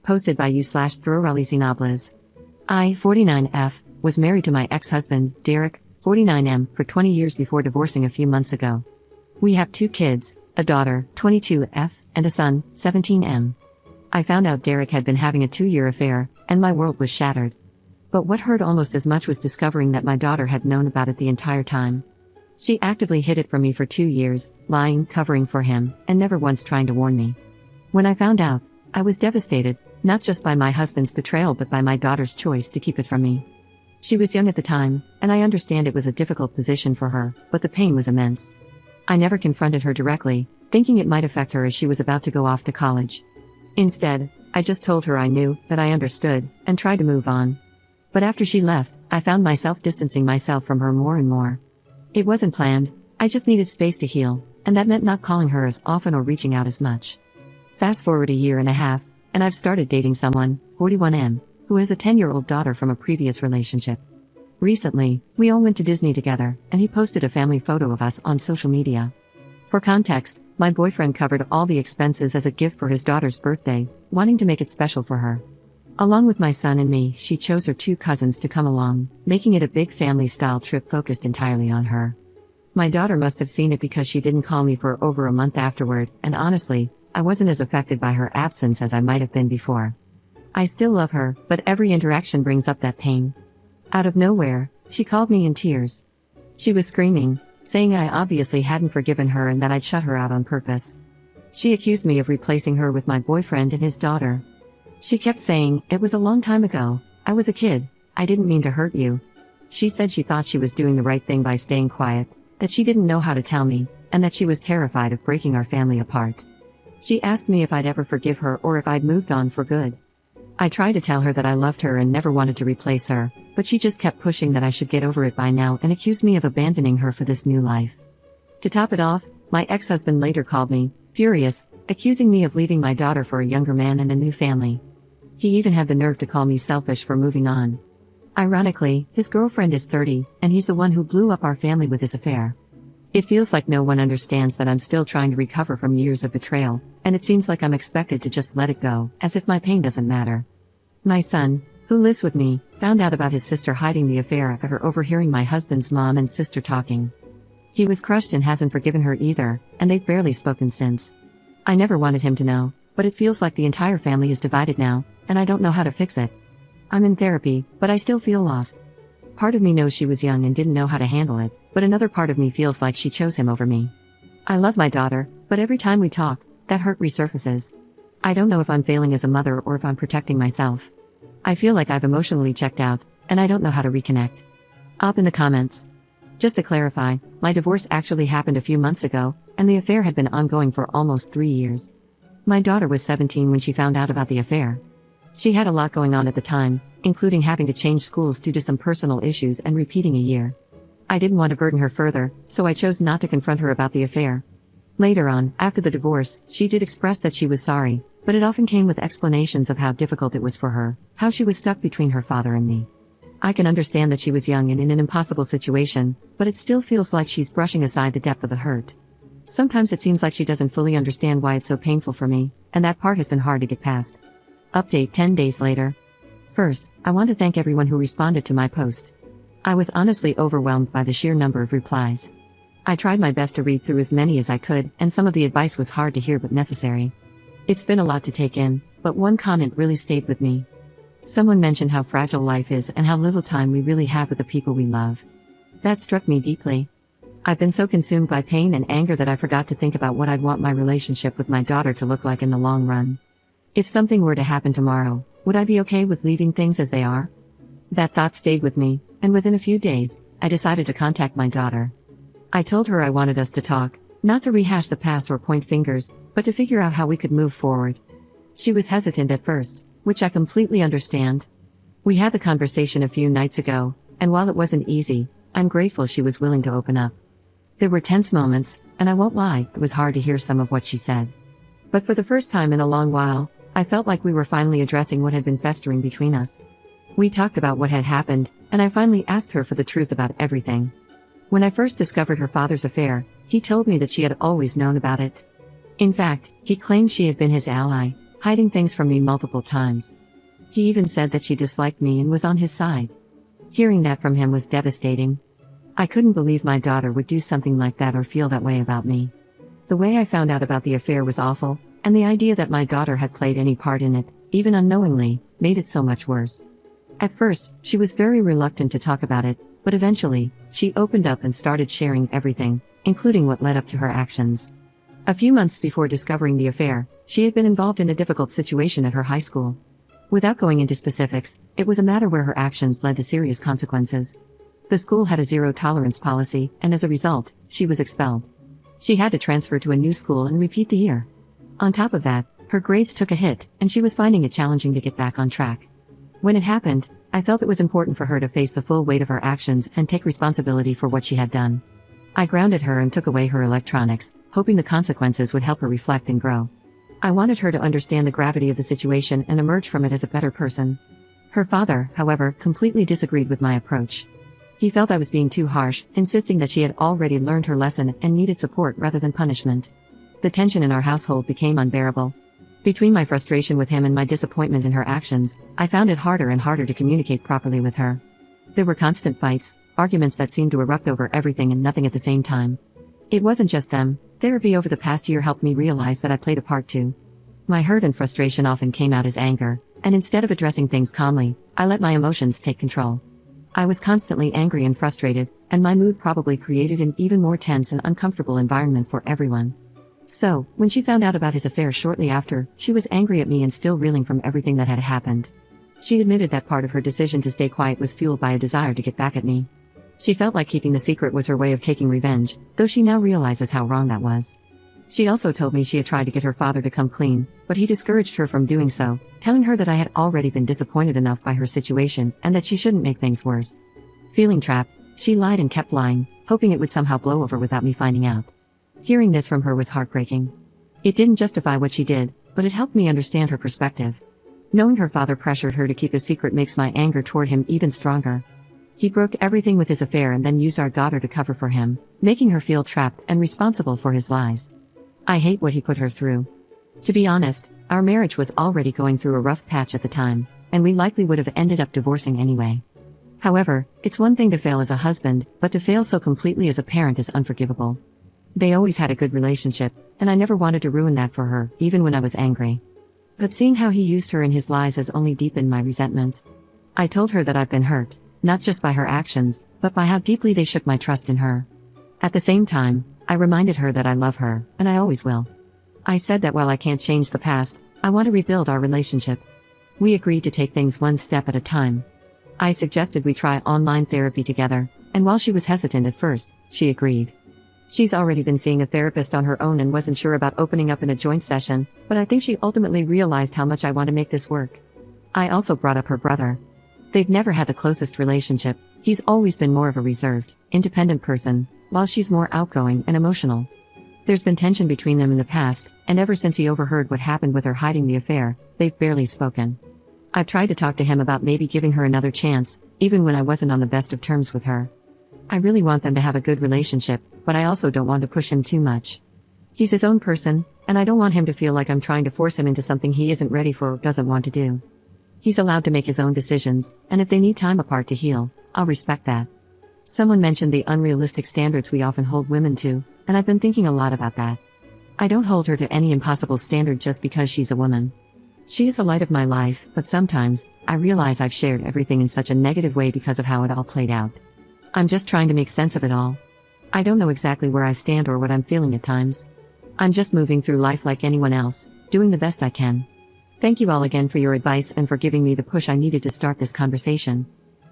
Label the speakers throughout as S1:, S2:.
S1: Posted by you/Throralisinables. I, 49F, was married to my ex-husband, Derek, 49M, for 20 years before divorcing a few months ago. We have 2 kids, a daughter, 22F, and a son, 17M. I found out Derek had been having a 2-year affair, and my world was shattered. But what hurt almost as much was discovering that my daughter had known about it the entire time. She actively hid it from me for 2 years, lying, covering for him, and never once trying to warn me. When I found out, I was devastated, not just by my husband's betrayal but by my daughter's choice to keep it from me. She was young at the time, and I understand it was a difficult position for her, but the pain was immense. I never confronted her directly, thinking it might affect her as she was about to go off to college. Instead, I just told her I knew, that I understood, and tried to move on. But after she left, I found myself distancing myself from her more and more. It wasn't planned, I just needed space to heal, and that meant not calling her as often or reaching out as much. Fast forward a year and a half, and I've started dating someone, 41M, who has a 10-year-old daughter from a previous relationship. Recently, we all went to Disney together, and he posted a family photo of us on social media. For context, my boyfriend covered all the expenses as a gift for his daughter's birthday, wanting to make it special for her. Along with my son and me, she chose her 2 cousins to come along, making it a big family-style trip focused entirely on her. My daughter must have seen it because she didn't call me for over a month afterward, and honestly, I wasn't as affected by her absence as I might have been before. I still love her, but every interaction brings up that pain. Out of nowhere, she called me in tears. She was screaming, saying I obviously hadn't forgiven her and that I'd shut her out on purpose. She accused me of replacing her with my boyfriend and his daughter. She kept saying, "It was a long time ago, I was a kid, I didn't mean to hurt you." She said she thought she was doing the right thing by staying quiet, that she didn't know how to tell me, and that she was terrified of breaking our family apart. She asked me if I'd ever forgive her or if I'd moved on for good. I tried to tell her that I loved her and never wanted to replace her, but she just kept pushing that I should get over it by now and accused me of abandoning her for this new life. To top it off, my ex-husband later called me, furious, accusing me of leaving my daughter for a younger man and a new family. He even had the nerve to call me selfish for moving on. Ironically, his girlfriend is 30, and he's the one who blew up our family with his affair. It feels like no one understands that I'm still trying to recover from years of betrayal, and it seems like I'm expected to just let it go, as if my pain doesn't matter. My son, who lives with me, found out about his sister hiding the affair after overhearing my husband's mom and sister talking. He was crushed and hasn't forgiven her either, and they've barely spoken since. I never wanted him to know, but it feels like the entire family is divided now, and I don't know how to fix it. I'm in therapy, but I still feel lost. Part of me knows she was young and didn't know how to handle it, but another part of me feels like she chose him over me. I love my daughter, but every time we talk, that hurt resurfaces. I don't know if I'm failing as a mother or if I'm protecting myself. I feel like I've emotionally checked out, and I don't know how to reconnect. Up in the comments. Just to clarify, my divorce actually happened a few months ago, and the affair had been ongoing for almost 3 years. My daughter was 17 when she found out about the affair. She had a lot going on at the time, including having to change schools due to some personal issues and repeating a year. I didn't want to burden her further, so I chose not to confront her about the affair. Later on, after the divorce, she did express that she was sorry, but it often came with explanations of how difficult it was for her, how she was stuck between her father and me. I can understand that she was young and in an impossible situation, but it still feels like she's brushing aside the depth of the hurt. Sometimes it seems like she doesn't fully understand why it's so painful for me, and that part has been hard to get past. Update 10 days later. First, I want to thank everyone who responded to my post. I was honestly overwhelmed by the sheer number of replies. I tried my best to read through as many as I could, and some of the advice was hard to hear but necessary. It's been a lot to take in, but one comment really stayed with me. Someone mentioned how fragile life is and how little time we really have with the people we love. That struck me deeply. I've been so consumed by pain and anger that I forgot to think about what I'd want my relationship with my daughter to look like in the long run. If something were to happen tomorrow, would I be okay with leaving things as they are? That thought stayed with me, and within a few days, I decided to contact my daughter. I told her I wanted us to talk, not to rehash the past or point fingers, but to figure out how we could move forward. She was hesitant at first, which I completely understand. We had the conversation a few nights ago, and while it wasn't easy, I'm grateful she was willing to open up. There were tense moments, and I won't lie, it was hard to hear some of what she said. But for the first time in a long while, I felt like we were finally addressing what had been festering between us. We talked about what had happened, and I finally asked her for the truth about everything. When I first discovered her father's affair, he told me that she had always known about it. In fact, he claimed she had been his ally, hiding things from me multiple times. He even said that she disliked me and was on his side. Hearing that from him was devastating. I couldn't believe my daughter would do something like that or feel that way about me. The way I found out about the affair was awful, and the idea that my daughter had played any part in it, even unknowingly, made it so much worse. At first, she was very reluctant to talk about it, but eventually, she opened up and started sharing everything, including what led up to her actions. A few months before discovering the affair, she had been involved in a difficult situation at her high school. Without going into specifics, it was a matter where her actions led to serious consequences. The school had a zero-tolerance policy, and as a result, she was expelled. She had to transfer to a new school and repeat the year. On top of that, her grades took a hit, and she was finding it challenging to get back on track. When it happened, I felt it was important for her to face the full weight of her actions and take responsibility for what she had done. I grounded her and took away her electronics, hoping the consequences would help her reflect and grow. I wanted her to understand the gravity of the situation and emerge from it as a better person. Her father, however, completely disagreed with my approach. He felt I was being too harsh, insisting that she had already learned her lesson and needed support rather than punishment. The tension in our household became unbearable. Between my frustration with him and my disappointment in her actions, I found it harder and harder to communicate properly with her. There were constant fights, arguments that seemed to erupt over everything and nothing at the same time. It wasn't just them. Therapy over the past year helped me realize that I played a part too. My hurt and frustration often came out as anger, and instead of addressing things calmly, I let my emotions take control. I was constantly angry and frustrated, and my mood probably created an even more tense and uncomfortable environment for everyone. So, when she found out about his affair shortly after, she was angry at me and still reeling from everything that had happened. She admitted that part of her decision to stay quiet was fueled by a desire to get back at me. She felt like keeping the secret was her way of taking revenge, though she now realizes how wrong that was. She also told me she had tried to get her father to come clean, but he discouraged her from doing so, telling her that I had already been disappointed enough by her situation and that she shouldn't make things worse. Feeling trapped, she lied and kept lying, hoping it would somehow blow over without me finding out. Hearing this from her was heartbreaking. It didn't justify what she did, but it helped me understand her perspective. Knowing her father pressured her to keep a secret makes my anger toward him even stronger. He broke everything with his affair and then used our daughter to cover for him, making her feel trapped and responsible for his lies. I hate what he put her through. To be honest, our marriage was already going through a rough patch at the time, and we likely would have ended up divorcing anyway. However, it's one thing to fail as a husband, but to fail so completely as a parent is unforgivable. They always had a good relationship, and I never wanted to ruin that for her, even when I was angry. But seeing how he used her and his lies has only deepened my resentment. I told her that I've been hurt, not just by her actions, but by how deeply they shook my trust in her. At the same time, I reminded her that I love her, and I always will. I said that while I can't change the past, I want to rebuild our relationship. We agreed to take things one step at a time. I suggested we try online therapy together, and while she was hesitant at first, she agreed. She's already been seeing a therapist on her own and wasn't sure about opening up in a joint session, but I think she ultimately realized how much I want to make this work. I also brought up her brother. They've never had the closest relationship. He's always been more of a reserved, independent person, while she's more outgoing and emotional. There's been tension between them in the past, and ever since he overheard what happened with her hiding the affair, they've barely spoken. I've tried to talk to him about maybe giving her another chance, even when I wasn't on the best of terms with her. I really want them to have a good relationship, but I also don't want to push him too much. He's his own person, and I don't want him to feel like I'm trying to force him into something he isn't ready for or doesn't want to do. He's allowed to make his own decisions, and if they need time apart to heal, I'll respect that. Someone mentioned the unrealistic standards we often hold women to, and I've been thinking a lot about that. I don't hold her to any impossible standard just because she's a woman. She is the light of my life, but sometimes, I realize I've shared everything in such a negative way because of how it all played out. I'm just trying to make sense of it all. I don't know exactly where I stand or what I'm feeling at times. I'm just moving through life like anyone else, doing the best I can. Thank you all again for your advice and for giving me the push I needed to start this conversation.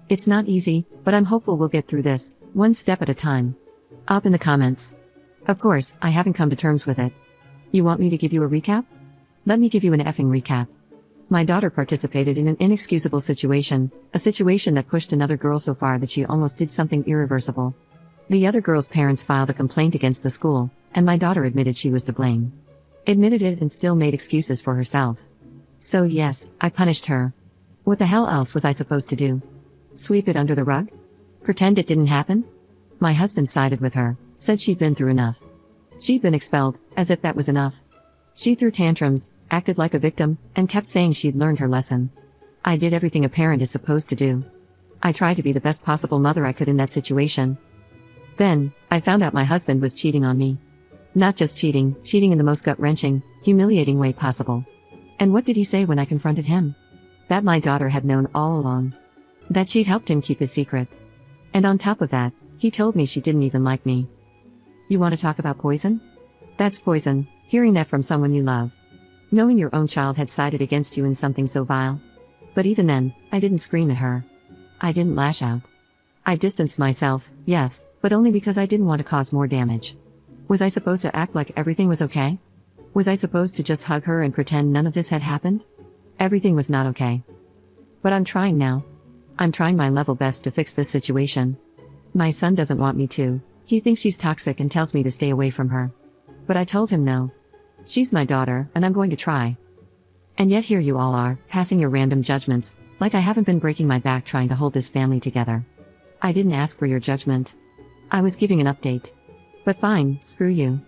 S1: It's not easy, but I'm hopeful we'll get through this, one step at a time. Up in the comments. Of course, I haven't come to terms with it. You want me to give you a recap? Let me give you an effing recap. My daughter participated in an inexcusable situation, a situation that pushed another girl so far that she almost did something irreversible. The other girl's parents filed a complaint against the school, and my daughter admitted she was to blame. Admitted it and still made excuses for herself. So yes, I punished her. What the hell else was I supposed to do? Sweep it under the rug? Pretend it didn't happen? My husband sided with her, said she'd been through enough. She'd been expelled, as if that was enough. She threw tantrums, acted like a victim, and kept saying she'd learned her lesson. I did everything a parent is supposed to do. I tried to be the best possible mother I could in that situation. Then, I found out my husband was cheating on me. Not just cheating in the most gut-wrenching, humiliating way possible. And what did he say when I confronted him? That my daughter had known all along. That she'd helped him keep his secret. And on top of that, he told me she didn't even like me. You want to talk about poison? That's poison, hearing that from someone you love. Knowing your own child had sided against you in something so vile. But even then, I didn't scream at her. I didn't lash out. I distanced myself, yes, but only because I didn't want to cause more damage. Was I supposed to act like everything was okay? Was I supposed to just hug her and pretend none of this had happened? Everything was not okay. But I'm trying now. I'm trying my level best to fix this situation. My son doesn't want me to. He thinks she's toxic and tells me to stay away from her. But I told him no. She's my daughter, and I'm going to try. And yet here you all are, passing your random judgments, like I haven't been breaking my back trying to hold this family together. I didn't ask for your judgment. I was giving an update. But fine, screw you.